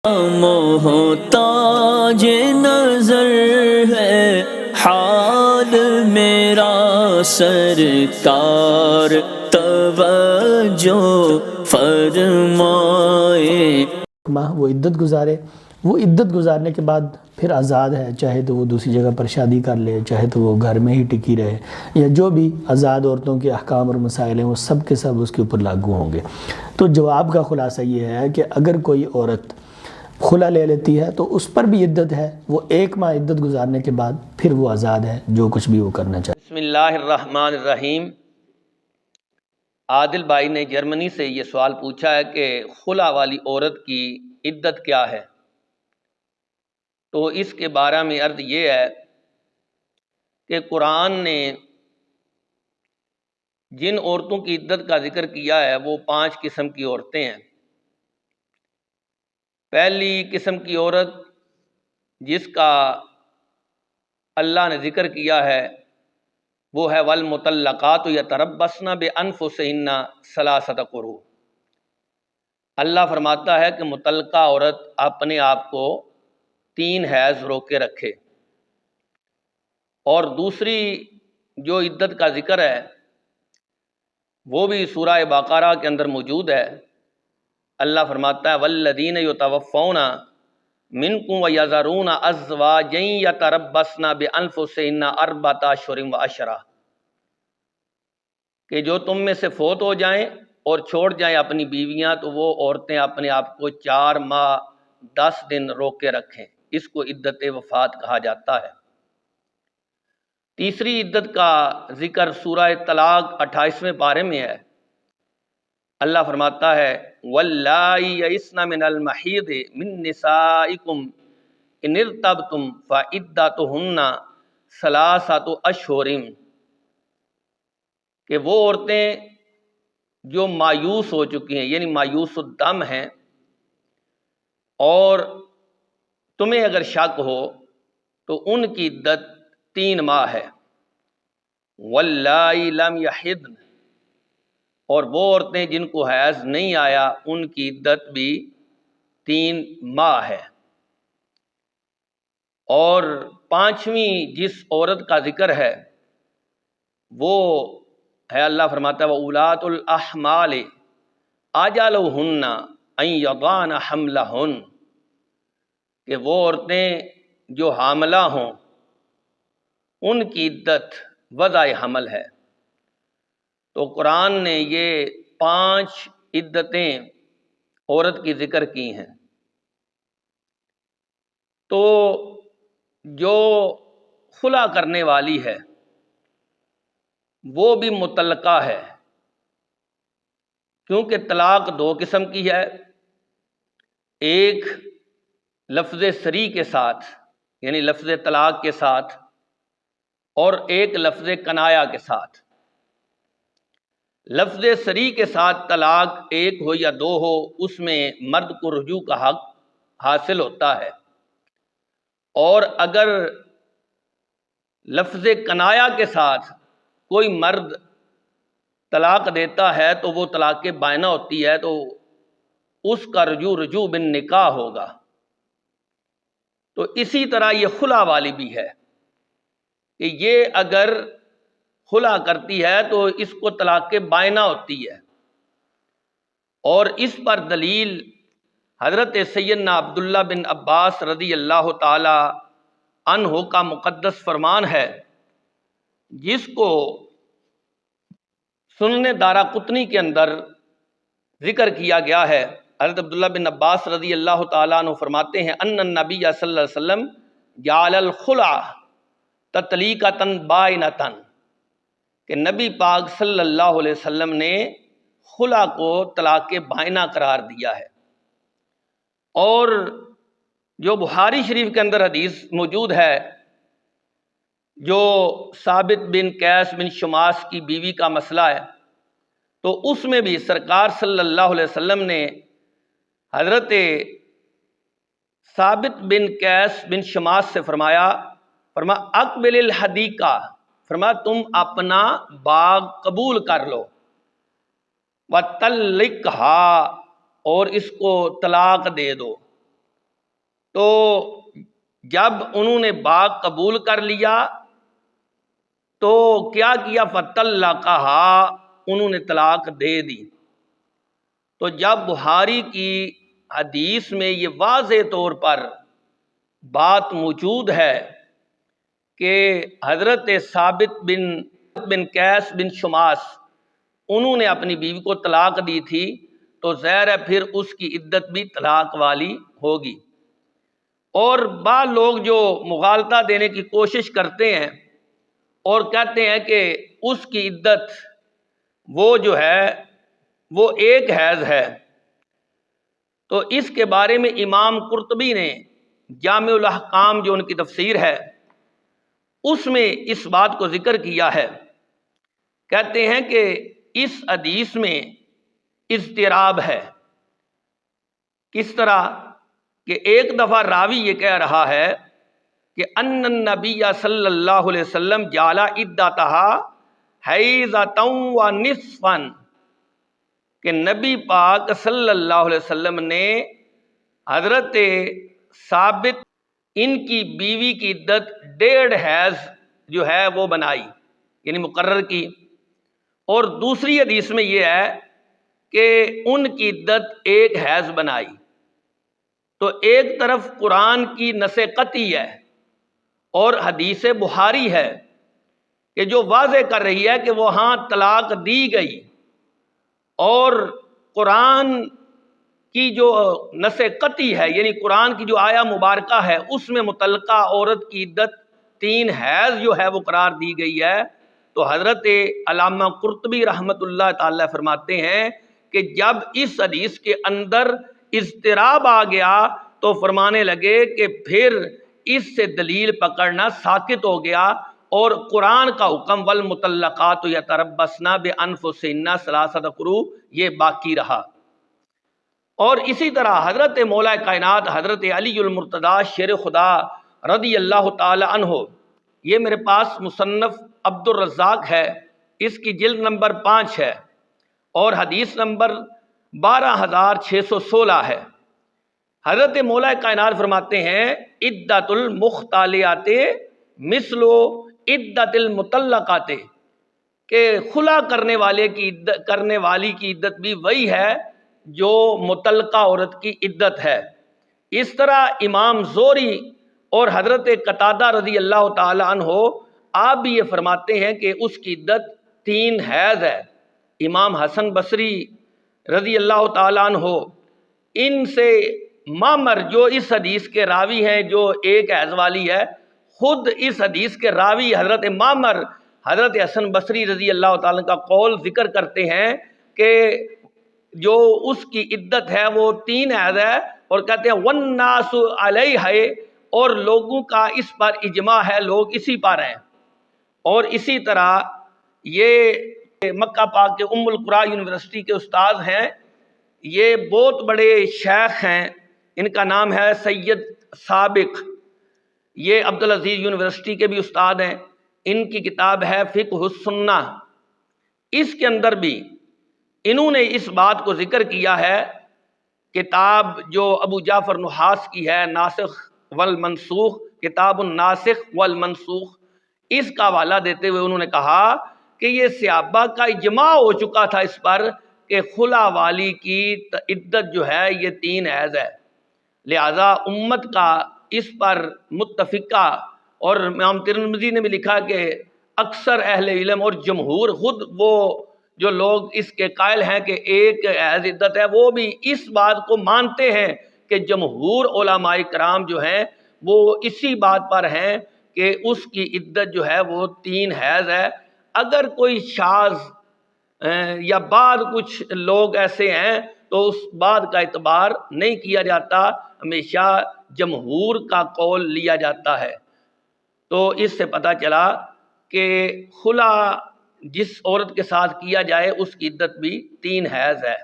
محتاج نظر ہے حال میرا سرکار توجہ فرمائے۔ ماہ وہ عدت گزارے، وہ عدت گزارنے کے بعد پھر آزاد ہے، چاہے تو وہ دوسری جگہ پر شادی کر لے، چاہے تو وہ گھر میں ہی ٹکی رہے، یا جو بھی آزاد عورتوں کے احکام اور مسائل ہیں وہ سب کے سب اس کے اوپر لاگو ہوں گے۔ تو جواب کا خلاصہ یہ ہے کہ اگر کوئی عورت خلا لے لیتی ہے تو اس پر بھی عدت ہے، وہ 1 ماہ عدت گزارنے کے بعد پھر وہ آزاد ہے، جو کچھ بھی وہ کرنا چاہے۔ بسم اللہ الرحمن الرحیم۔ عادل بھائی نے جرمنی سے یہ سوال پوچھا ہے کہ خلا والی عورت کی عدت کیا ہے؟ تو اس کے بارے میں عرض یہ ہے کہ قرآن نے جن عورتوں کی عدت کا ذکر کیا ہے وہ 5 قسم کی عورتیں ہیں۔ پہلی قسم کی عورت جس کا اللہ نے ذکر کیا ہے وہ ہے والمطلقات یتربصن بانفسہن ثلاثۃ قروء۔ اللہ فرماتا ہے کہ مطلقہ عورت اپنے آپ کو 3 حیض روکے رکھے۔ اور دوسری جو عدت کا ذکر ہے وہ بھی سورہ بقرہ کے اندر موجود ہے۔ اللہ فرماتا ہے والذین یتوفون منکم ویذرون ازواجا یتربصن بانفسہن 4 اشہر وعشرہ، کہ جو تم میں سے فوت ہو جائیں اور چھوڑ جائیں اپنی بیویاں تو وہ عورتیں اپنے آپ کو 4 ماہ 10 دن روک کے رکھیں، اس کو عدت وفات کہا جاتا ہے۔ تیسری عدت کا ذکر سورہ طلاق 28ویں پارے میں ہے۔ اللہ فرماتا ہے واللائی یئسن من المحیض من نسائکم ان ارتبتم فعدتہن 3 اشہر، کہ وہ عورتیں جو مایوس ہو چکی ہیں یعنی مایوس الدم ہیں اور تمہیں اگر شک ہو تو ان کی عدت 3 ماہ ہے۔ واللائی لم یحضن، اور وہ عورتیں جن کو حیض نہیں آیا ان کی عدت بھی 3 ماہ ہے۔ اور 5ویں جس عورت کا ذکر ہے وہ ہے، اللہ فرماتا ہے وَأُولَاتُ الْأَحْمَالِ أَجَلُهُنَّ أَن يَضَعْنَ حَمْلَهُنَّ، کہ وہ عورتیں جو حاملہ ہوں ان کی عدت وضع حمل ہے۔ تو قرآن نے یہ 5 عدتیں عورت کی ذکر کی ہیں۔ تو جو خلا کرنے والی ہے وہ بھی مطلقہ ہے، کیونکہ طلاق 2 قسم کی ہے، ایک لفظ صریح کے ساتھ یعنی لفظ طلاق کے ساتھ، اور ایک لفظ کنایا کے ساتھ۔ لفظ صریح کے ساتھ طلاق 1 ہو یا 2 ہو اس میں مرد کو رجوع کا حق حاصل ہوتا ہے، اور اگر لفظ کنایا کے ساتھ کوئی مرد طلاق دیتا ہے تو وہ طلاق بائنہ ہوتی ہے، تو اس کا رجوع بالنکاح ہوگا۔ تو اسی طرح یہ خلا والی بھی ہے کہ یہ اگر خلا کرتی ہے تو اس کو طلاق بائنہ ہوتی ہے، اور اس پر دلیل حضرت سیدنا عبداللہ بن عباس رضی اللہ تعالی عنہ کا مقدس فرمان ہے، جس کو سنن دارقطنی کے اندر ذکر کیا گیا ہے۔ حضرت عبداللہ بن عباس رضی اللہ تعالیٰ عنہ فرماتے ہیں ان النبی صلی اللہ علیہ وسلم جعل الخلع تطلیقۃ بائنۃ، کہ نبی پاک صلی اللہ علیہ وسلم نے خلع کو طلاق بائنہ قرار دیا ہے۔ اور جو بخاری شریف کے اندر حدیث موجود ہے جو ثابت بن قیس بن شماس کی بیوی کا مسئلہ ہے، تو اس میں بھی سرکار صلی اللہ علیہ وسلم نے حضرت ثابت بن قیس بن شماس سے فرمایا اقبل الحدیقہ، فرمایا تم اپنا باغ قبول کر لو، وَطَلِّقْهَا، اور اس کو طلاق دے دو، تو جب انہوں نے باغ قبول کر لیا تو کیا کیا؟ فطلقہا، انہوں نے طلاق دے دی۔ تو جب بخاری کی حدیث میں یہ واضح طور پر بات موجود ہے کہ حضرت ثابت بن قیس بن شماس انہوں نے اپنی بیوی کو طلاق دی تھی، تو ظاہر ہے پھر اس کی عدت بھی طلاق والی ہوگی۔ اور بعض لوگ جو مغالطہ دینے کی کوشش کرتے ہیں اور کہتے ہیں کہ اس کی عدت وہ جو ہے وہ ایک حیض ہے، تو اس کے بارے میں امام قرطبی نے جامع الاحکام جو ان کی تفسیر ہے اس میں اس بات کو ذکر کیا ہے۔ کہتے ہیں کہ اس حدیث میں اضطراب ہے۔ کس طرح کہ ایک دفعہ راوی یہ کہہ رہا ہے کہ ان النبی صلی اللہ علیہ وسلم جعل عدتہا حیضۃ و نصفا، کہ نبی پاک صلی اللہ علیہ وسلم نے حضرت ثابت ان کی بیوی کی عدت 1.5 حیض جو ہے وہ بنائی، یعنی مقرر کی۔ اور دوسری حدیث میں یہ ہے کہ ان کی عدت 1 حیض بنائی۔ تو ایک طرف قرآن کی نص قطعی ہے اور حدیث بخاری ہے کہ جو واضح کر رہی ہے کہ وہاں طلاق دی گئی، اور قرآن کی جو نص قطعی ہے یعنی قرآن کی جو آیا مبارکہ ہے اس میں متعلقہ عورت کی عدت 3 حیض جو ہے وہ قرار دی گئی ہے۔ تو حضرت علامہ قرطبی رحمۃ اللہ تعالی فرماتے ہیں کہ جب اس حدیث کے اندر اضطراب آ گیا تو فرمانے لگے کہ پھر اس سے دلیل پکڑنا ساقط ہو گیا، اور قرآن کا حکم والمطلقات یتربصن بانفسہن ثلاثۃ قروء یہ باقی رہا۔ اور اسی طرح حضرت مولا کائنات حضرت علی المرتضیٰ شیر خدا رضی اللہ تعالی عنہ، یہ میرے پاس مصنف عبد الرزاق ہے، اس کی جلد نمبر 5 ہے اور حدیث نمبر 12616 ہے۔ حضرت مولا کائنات فرماتے ہیں عدت المختالات مثل عدت المطلقات، کہ خلا کرنے والی کی عدت بھی وہی ہے جو مطلقہ عورت کی عدت ہے۔ اس طرح امام زہری اور حضرت قتادہ رضی اللہ تعالی عنہ آپ بھی یہ فرماتے ہیں کہ اس کی عدت 3 حیض ہے۔ امام حسن بصری رضی اللہ تعالی عنہ ان سے معمر جو اس حدیث کے راوی ہیں جو 1 حیض والی ہے، خود اس حدیث کے راوی حضرت معمر حضرت حسن بصری رضی اللہ تعالیٰ کا قول ذکر کرتے ہیں کہ جو اس کی عدت ہے وہ 3 حیض ہے، اور کہتے ہیں والناس علیہ، اور لوگوں کا اس پر اجماع ہے، لوگ اسی پر ہیں۔ اور اسی طرح یہ مکہ پاک کے ام القریٰ یونیورسٹی کے استاد ہیں، یہ بہت بڑے شیخ ہیں، ان کا نام ہے سید سابق، یہ عبدالعزیز یونیورسٹی کے بھی استاد ہیں، ان کی کتاب ہے فقہ السنہ، اس کے اندر بھی انہوں نے اس بات کو ذکر کیا ہے۔ کتاب جو ابو جعفر نحاس کی ہے ناسخ والمنسوخ، کتاب الناسخ والمنسوخ، اس کا حوالہ دیتے ہوئے انہوں نے کہا کہ یہ صحابہ کا اجماع ہو چکا تھا اس پر کہ خلا والی کی عدت جو ہے یہ 3 حیض ہے، لہذا امت کا اس پر متفقہ، اور امام ترمذی نے بھی لکھا کہ اکثر اہل علم اور جمہور، خود وہ جو لوگ اس کے قائل ہیں کہ 1 حیض عدت ہے، وہ بھی اس بات کو مانتے ہیں کہ جمہور علماء کرام جو ہیں وہ اسی بات پر ہیں کہ اس کی عدت جو ہے وہ 3 حیض ہے۔ اگر کوئی شاذ یا بعد کچھ لوگ ایسے ہیں تو اس بات کا اعتبار نہیں کیا جاتا، ہمیشہ جمہور کا قول لیا جاتا ہے۔ تو اس سے پتہ چلا کہ خلا جس عورت کے ساتھ کیا جائے اس کی عدت بھی 3 حیض ہے۔